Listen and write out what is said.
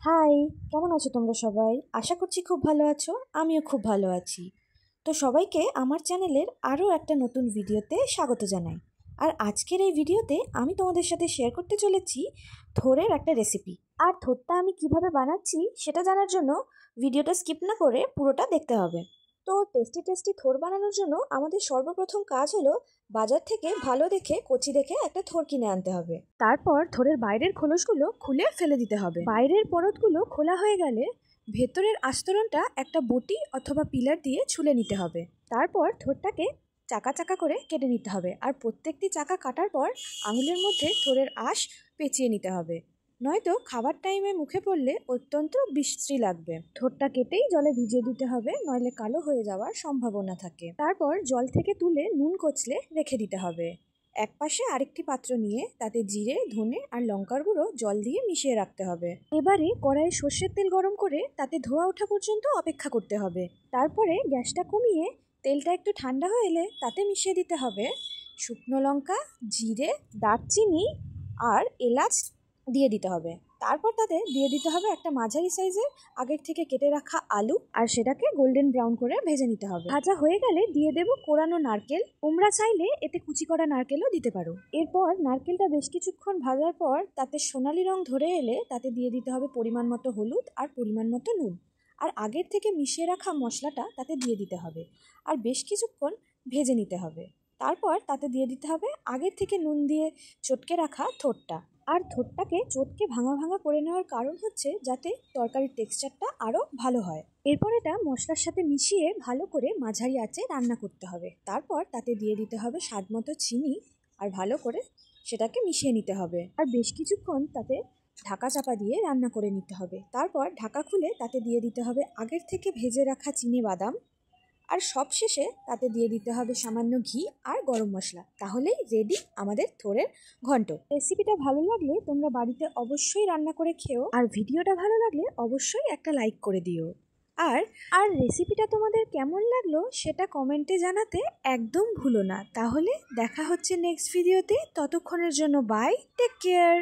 High, কেমন আছো তোমরা সবাই? আশা করছি খুব ভালো আছো। আমিও খুব ভালো আছি। তো সবাইকে আমার চ্যানেলের আরও একটা নতুন ভিডিওতে স্বাগত জানাই। আর আজকের এই ভিডিওতে আমি তোমাদের সাথে শেয়ার করতে চলেছি থোড়ের একটা রেসিপি। আর থোড়টা আমি কিভাবে বানাচ্ছি সেটা জানার জন্য ভিডিওটা স্কিপ না করে পুরোটা দেখতে হবে। তো টেস্টি টেস্টি থোড় বানানোর জন্য আমাদের সর্বপ্রথম কাজ হলো বাজার থেকে ভালো দেখে কচি দেখে একটা থোড় কিনে আনতে হবে। তারপর থোড়ের বাইরের খোলসগুলো খুলে ফেলে দিতে হবে। বাইরের পরতগুলো খোলা হয়ে গেলে ভেতরের আস্তরণটা একটা বটি অথবা পিলার দিয়ে ছুলে নিতে হবে। তারপর থোড়টাকে চাকা চাকা করে কেটে নিতে হবে। আর প্রত্যেকটি চাকা কাটার পর আঙুলের মধ্যে থোড়ের আঁশ পেঁচিয়ে নিতে হবে, নয়তো খাবার টাইমে মুখে পড়লে অত্যন্ত বিশ্রী লাগবে। থোড়টা কেটেই জলে ভিজিয়ে দিতে হবে, নইলে কালো হয়ে যাওয়ার সম্ভাবনা থাকে। তারপর জল থেকে তুলে নুন কচলে রেখে দিতে হবে। এক পাশে আরেকটি পাত্র নিয়ে তাতে জিরে, ধনে আর লঙ্কার গুঁড়ো জল দিয়ে মিশিয়ে রাখতে হবে। এবারে কড়াইয়ে সর্ষের তেল গরম করে তাতে ধোঁয়া ওঠা পর্যন্ত অপেক্ষা করতে হবে। তারপরে গ্যাসটা কমিয়ে তেলটা একটু ঠান্ডা হয়ে এলে তাতে মিশিয়ে দিতে হবে শুকনো লঙ্কা, জিরে, দারচিনি আর এলাচ দিয়ে দিতে হবে। তারপর তাতে দিয়ে দিতে হবে একটা মাঝারি সাইজের আগের থেকে কেটে রাখা আলু, আর সেটাকে গোল্ডেন ব্রাউন করে ভেজে নিতে হবে। ভাজা হয়ে গেলে দিয়ে দেব কোরানো নারকেল। তোমরা চাইলে এতে কুচি করা নারকেলও দিতে পারো। এরপর নারকেলটা বেশ কিছুক্ষণ ভাজার পর তাতে সোনালি রং ধরে এলে তাতে দিয়ে দিতে হবে পরিমাণ মতো হলুদ আর পরিমাণ মতো নুন। আর আগের থেকে মিশিয়ে রাখা মশলাটা তাতে দিয়ে দিতে হবে আর বেশ কিছুক্ষণ ভেজে নিতে হবে। তারপর তাতে দিয়ে দিতে হবে আগের থেকে নুন দিয়ে চটকে রাখা থোড়টা। আর থোড়টাকে চটকে ভাঙা ভাঙা করে নেওয়ার কারণ হচ্ছে যাতে তরকারির টেক্সচারটা আরও ভালো হয়। এরপর এটা মশলার সাথে মিশিয়ে ভালো করে মাঝারি আঁচে রান্না করতে হবে। তারপর তাতে দিয়ে দিতে হবে স্বাদ মতো চিনি আর ভালো করে সেটাকে মিশিয়ে নিতে হবে। আর বেশ কিছুক্ষণ তাতে ঢাকা চাপা দিয়ে রান্না করে নিতে হবে। তারপর ঢাকা খুলে তাতে দিয়ে দিতে হবে আগের থেকে ভেজে রাখা চিনি বাদাম, আর সবশেষে তাতে দিয়ে দিতে হবে সামান্য ঘি আর গরম মশলা। তাহলেই রেডি আমাদের থোড়ের ঘন্ট। রেসিপিটা ভালো লাগলে তোমরা বাড়িতে অবশ্যই রান্না করে খেও, আর ভিডিওটা ভালো লাগলে অবশ্যই একটা লাইক করে দিও। আর আর রেসিপিটা তোমাদের কেমন লাগলো সেটা কমেন্টে জানাতে একদম ভুলো না। তাহলে দেখা হচ্ছে নেক্সট ভিডিওতে। ততক্ষণের জন্য বাই, টেক কেয়ার।